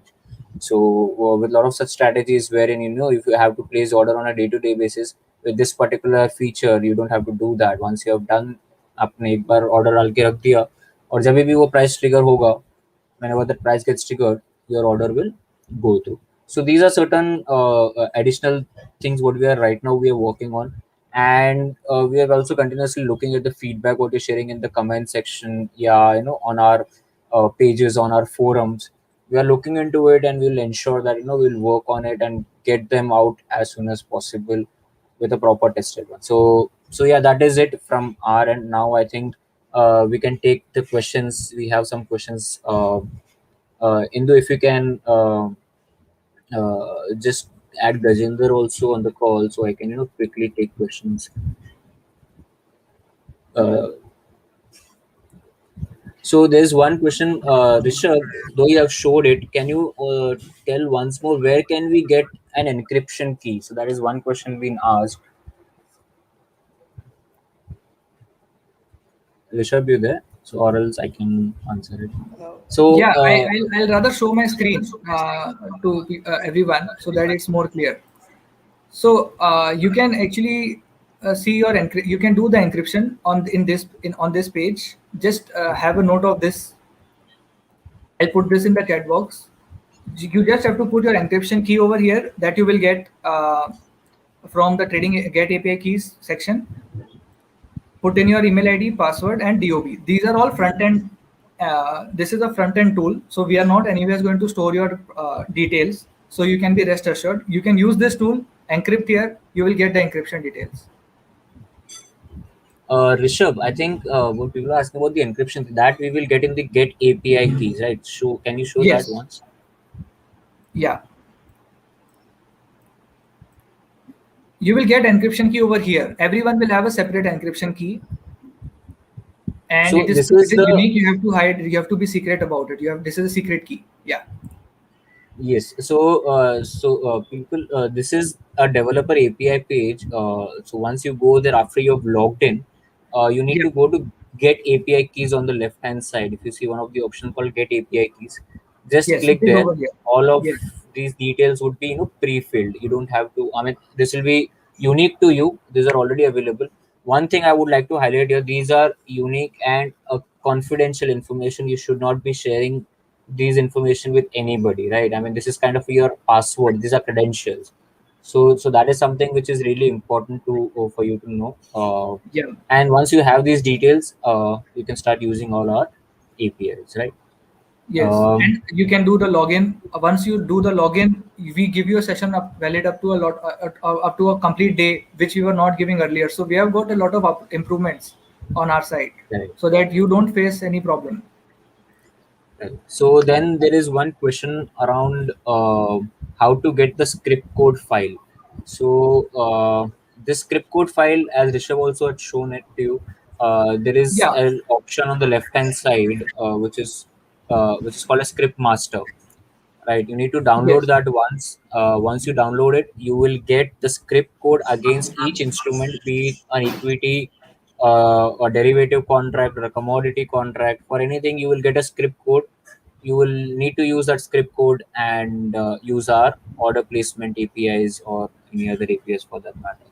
So with a lot of such strategies wherein if you have to place order on a day-to-day basis, with this particular feature you don't have to do that. Once you have done, आपने एक बार order डाल के रख दिया, और जब भी वो price trigger होगा, whenever the price gets triggered, your order will go through. So these are certain additional things what we are working on, and we are also continuously looking at the feedback what you're sharing in the comment section, yeah, on our pages, on our forums. We are looking into it, and we'll ensure that we'll work on it and get them out as soon as possible with a proper tested one. So yeah, that is it from our end. Now I think we can take the questions. We have some questions. Indu, if you can just add Gajendra also on the call, so I can quickly take questions. Uh, so there's one question, Rishabh, though you have showed it, can you tell once more where can we get an encryption key? So that is one question being asked. Rishabh, you there? So or else I can answer it. So Yeah, I'll rather show my screen to everyone so that it's more clear. So you can actually see you can do the encryption on this page. Just have a note of this. I'll put this in the chat box. You just have to put your encryption key over here that you will get from the trading get API keys section. Put in your email ID, password, and DOB. These are all front end. This is a front end tool, so we are not anyways going to store your details. So you can be rest assured. You can use this tool, encrypt here. You will get the encryption details. Rishabh, I think what people are asking about the encryption, that we will get in the get API keys, right? So can you show that Yes. once? Yeah. You will get encryption key over here. Everyone will have a separate encryption key, and So it is this is the unique. You have to hide. You have to be secret about it. This is a secret key. Yeah. yes. So people, this is a developer API page. So once you go there after you've logged in, you need Yeah. to go to get API keys on the left hand side. If you see one of the options called get API keys, just Yes, it click is there. over here. All of Yes. these details would be pre-filled. You don't have to. I mean, this will be unique to you. These are already available. One thing I would like to highlight here: these are unique and confidential information. You should not be sharing these information with anybody, right? I mean, this is kind of your password. These are credentials. So that is something which is really important to for you to know. Yeah. And once you have these details, you can start using all our APIs, right? Yes, Um, and you can do the login. Once you do the login, we give you a session valid up to up to a complete day, which we were not giving earlier. So we have got a lot of improvements on our side, Right. so that you don't face any problem. Right. So then there is one question around how to get the script code file. So this script code file, as Rishabh also had shown it to you, there is Yeah. an option on the left hand side which is called a script master. Right, you need to download Yes. that once. Once you download it, you will get the script code against each instrument, be it an equity, a derivative contract, or a commodity contract. For anything, you will get a script code. You will need to use that script code and use our order placement APIs or any other APIs for that matter.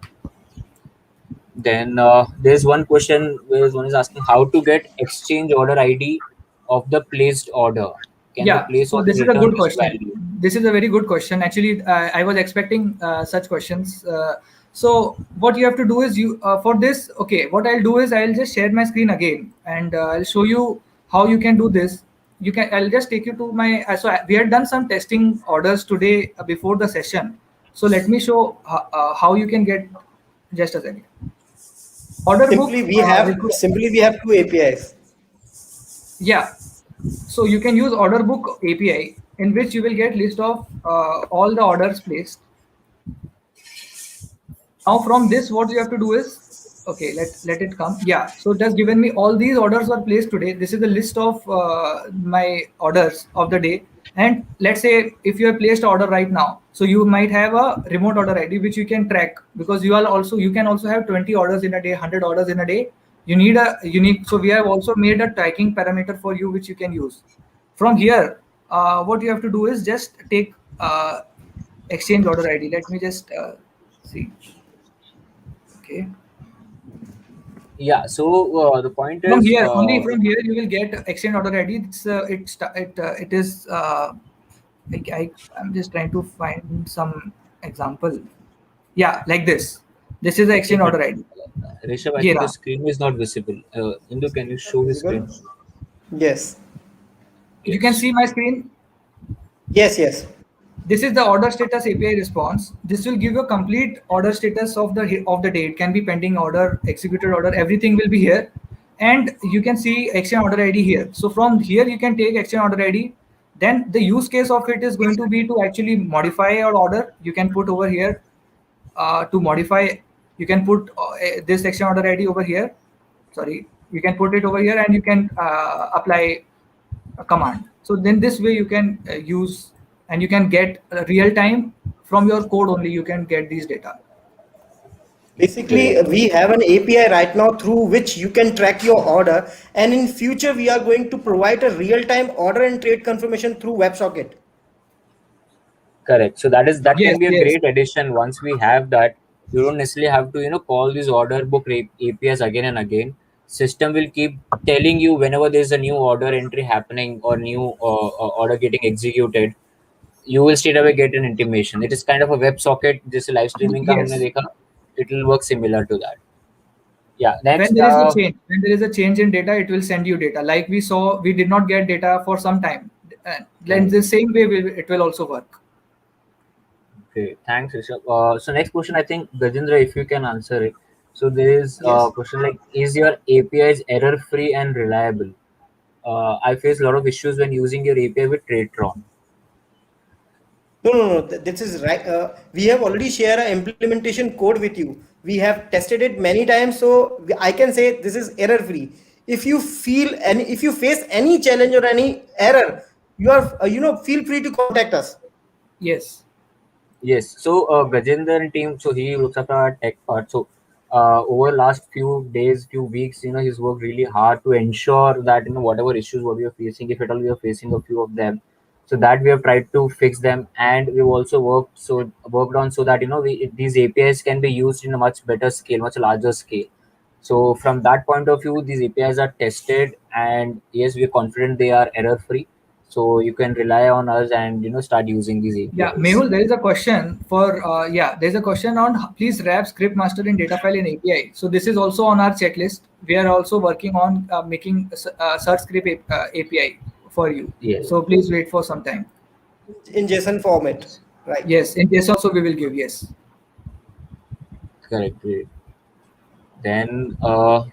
Then there's one question where one is asking how to get exchange order ID of the placed order. Can the Yeah, place so order this is a return good this question. value? This is a very good question. Actually, I was expecting such questions. So what you have to do is you for this. Okay, what I'll do is I'll just share my screen again, and I'll show you how you can do this. You can. I'll just take you to my. We had done some testing orders today before the session. So let me show how you can get. Just a second. Order book. Simply we have two APIs. Yeah. So you can use order book API, in which you will get list of all the orders placed. Now from this, what you have to do is, okay, let it come. Yeah. So it has given me all these orders were placed today. This is the list of my orders of the day. And let's say if you have placed order right now, so you might have a remote order ID which you can track, because you can also have 20 orders in a day, 100 orders in a day. You need a unique. So we have also made a tracking parameter for you which you can use. From here, what you have to do is just take exchange order ID. Let me just see. Okay. Yeah. So the point From is, here, only from here you will get exchange order ID. It is. I'm just trying to find some example. Yeah, like this. This is the okay, exchange but order ID. Rishabh, I think the Gira. screen is not visible. Indu, can you Not show the visible? screen? Yes. You can Yes. see my screen. Yes, yes. This is the order status API response. This will give you a complete order status of the day. It can be pending order, executed order, everything will be here. And you can see exchange order ID here. So from here you can take exchange order ID. Then the use case of it is going to be to actually modify your order. You can put over here to modify. You can put this exchange order ID over here. Sorry, you can put it over here, and you can apply a command. So then this way you can use, and you can get real time from your code only. You can get these data. Basically, Great. we have an API right now through which you can track your order, and in future we are going to provide a real-time order and trade confirmation through WebSocket. Correct. So that Yes, can be a yes, great addition. Once we have that, you don't necessarily have to call these order book APIs again and again. System will keep telling you whenever there's a new order entry happening or new order getting executed. You will straight away get an intimation. It is kind of a web socket. Just live streaming का हमने yes. देखा. It will work similar to that. Yeah. When Next. there is a change, when there is a change in data, it will send you data. Like we saw, we did not get data for some time. Then Right. the same way it will also work. Okay, thanks, Rishabh. So next question, I think Gajendra, if you can answer it. So there is a Yes. question like, is your APIs error-free and reliable? I face a lot of issues when using your API with Tradetron. No, no, no. This is right. We have already shared an implementation code with you. We have tested it many times, so I can say this is error free. If you face any challenge or any error, you are feel free to contact us. Yes. Yes. So Gajendra and team, so he looks after our tech part. So over last few days, few weeks, he's worked really hard to ensure that whatever issues what we are facing, if at all we are facing a few of them, so that we have tried to fix them, and we've also worked on so that these APIs can be used in a much better scale, much larger scale. So from that point of view, these APIs are tested, and yes, we're confident they are error free. So you can rely on us and start using these Yeah, APIs. Mehul, there is a question for there's a question on please wrap script master in data file in API. So this is also on our checklist. We are also working on making search script API for you. Yes, So please wait for some time. In JSON format. Right. Yes, in case also we will give yes. correct. Great. Then,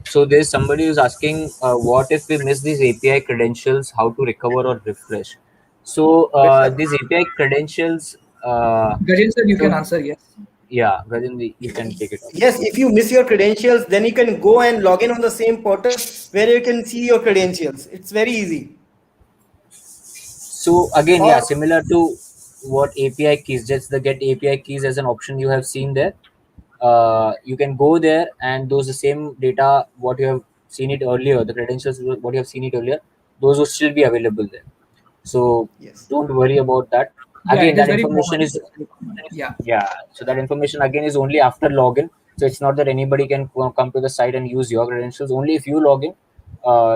so there's somebody who's asking, what if we miss these API credentials, how to recover or refresh? So, Rishabh. these API credentials, uh, Gajen sir, you can so answer. Yes. yeah, within the, you can take it up. Yes, if you miss your credentials, then you can go and log in on the same portal where you can see your credentials. It's very easy. So again, yeah, Or similar to what API keys, just the get API keys as an option you have seen there. You can go there and those the same data what you have seen it earlier, the credentials what you have seen it earlier, those will still be available there. So yes. don't worry about that. Yeah, Again, it is that very information common. is, It is very common. Yeah. yeah. So that information again is only after login. So it's not that anybody can come to the site and use your credentials. Only if you log in,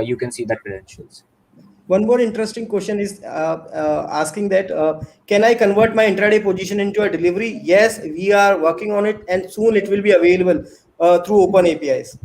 you can see that credentials. One more interesting question is asking that can I convert my intraday position into a delivery? Yes, we are working on it, and soon it will be available through open APIs.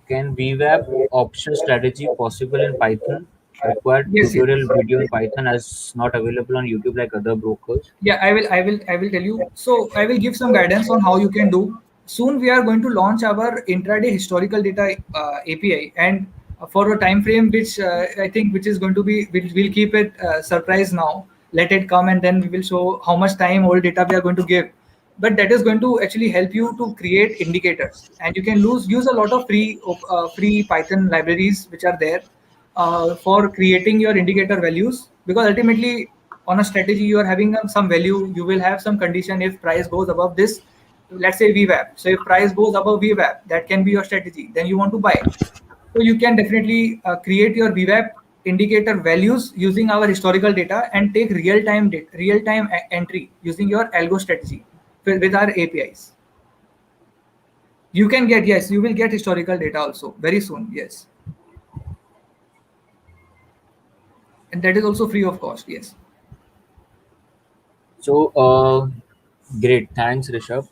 Can VWAP option strategy possible in Python? Required Yes, tutorial yes. video in Python as not available on YouTube like other brokers. Yeah, I will tell you. So I will give some guidance on how you can do. Soon we are going to launch our intraday historical data API, and for a time frame which I think which is going to be we'll keep it surprise now. Let it come, and then we will show how much time old data we are going to give. But that is going to actually help you to create indicators, and you can use a lot of free Python libraries which are there for creating your indicator values, because ultimately on a strategy you are having some value, you will have some condition. If price goes above this, let's say VWAP, so if price goes above VWAP, that can be your strategy, then you want to buy. So you can definitely create your VWAP indicator values using our historical data and take real time entry using your algo strategy with our APIs. You can get, yes, you will get historical data also very soon. Yes, and that is also free of cost. Yes. So great, thanks Rishabh.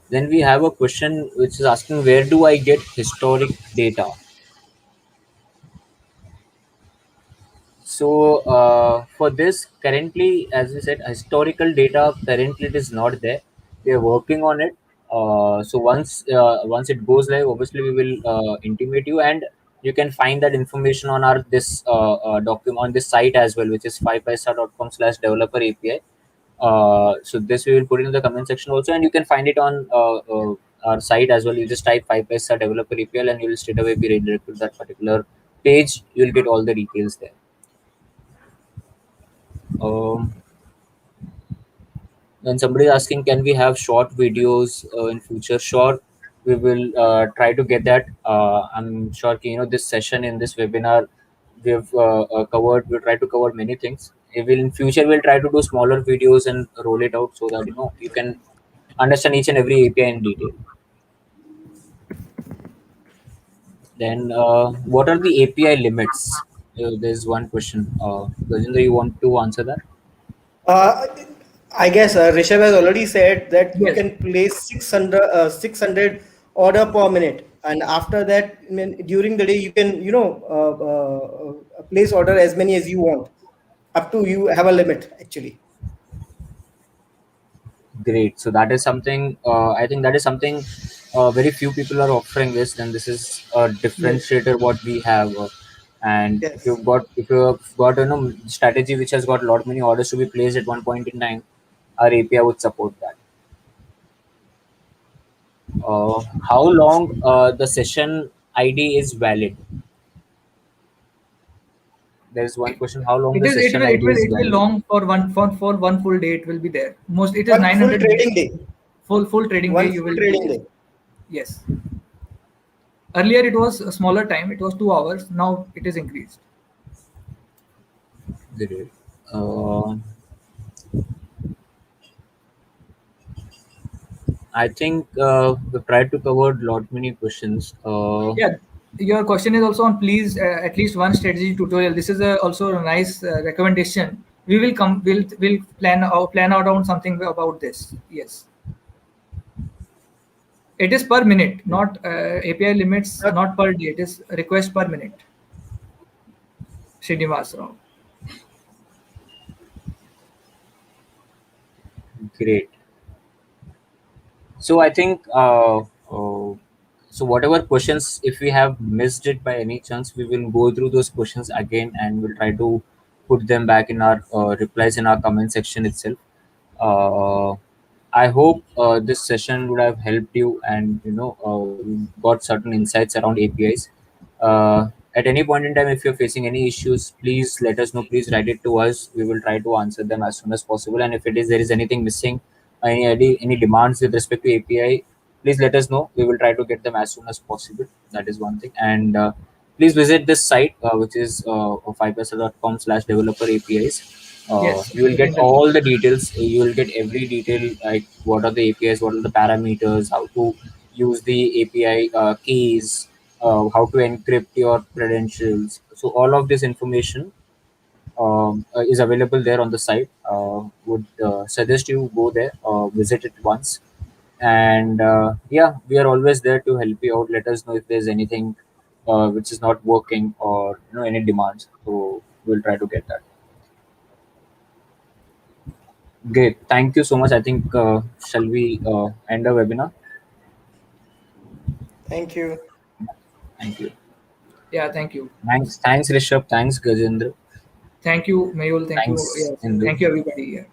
Then we have a question which is asking where do I get historic data? So for this, currently, as we said, historical data currently it is not there. We are working on it. So once it goes live, obviously we will intimate you, and you can find that information on our this document on this site as well, which is 5paisa.com/developer API. So this we will put in the comment section also, and you can find it on our site as well. You just type 5paisa developer API, and you will straight away be redirected to that particular page. You will get all the details there. Um, when somebody is asking, can we have short videos in future? Sure, we will try to get that. I'm sure this session in this webinar we've covered. We'll try to cover many things. We will in future we'll try to do smaller videos and roll it out so that you can understand each and every API in detail. Then, what are the API limits? There's one question. Gajendra, you want to answer that? Uh, I guess Rishabh has already said that you Yes. can place 600 order per minute, and after that, I mean, during the day, you can place order as many as you want. Up to you have a limit actually. Great. So that is something. I think that is something very few people are offering this, and this is a Yes. differentiator what we have. And Yes. if you've got strategy which has got a lot many orders to be placed at one point in time, our API would support that. How long the session ID is valid? There is one question. How long It the is. It session will. It ID will. is It will valid? long for one full day. It will be there. Most. It is One full 900 trading minutes. day. Full trading day. One You full will be trading there. day. Yes. Earlier it was a smaller time. It was 2 hours. Now it is increased. Great. Uh, I think we've tried to cover lot many questions. Yeah. Your question is also on please at least one strategy tutorial. This is also a nice recommendation. We will come. We'll plan out on something about this. Yes. It is per minute, not API limits, Uh, not per day. It is request per minute. Srinivas Rao. Great. So I think so whatever questions, if we have missed it by any chance, we will go through those questions again and we'll try to put them back in our replies in our comment section itself. uh, I hope this session would have helped you, and you got certain insights around APIs. At any point in time, if you're facing any issues, please let us know. Please write it to us. We will try to answer them as soon as possible. And if there is anything missing, any demands with respect to API, please let us know. We will try to get them as soon as possible. That is one thing. And please visit this site, which is 5paisa.com/developer APIs. Yes, You will link get in all description. the details. You will get every detail, like what are the APIs, what are the parameters, how to use the API keys, how to encrypt your credentials. So all of this information is available there on the site. Would suggest you go there, visit it once. And yeah, we are always there to help you out. Let us know if there's anything which is not working, or any demands. So we'll try to get that. Great. Thank you so much. I think, shall we end the webinar? Thank you. Thank you. Yeah, thank you. Thanks, Rishabh. Thanks, Gajendra. Thank you, Mayul. Thank you. Thanks, Yes, Indu. thank you, everybody. Yeah.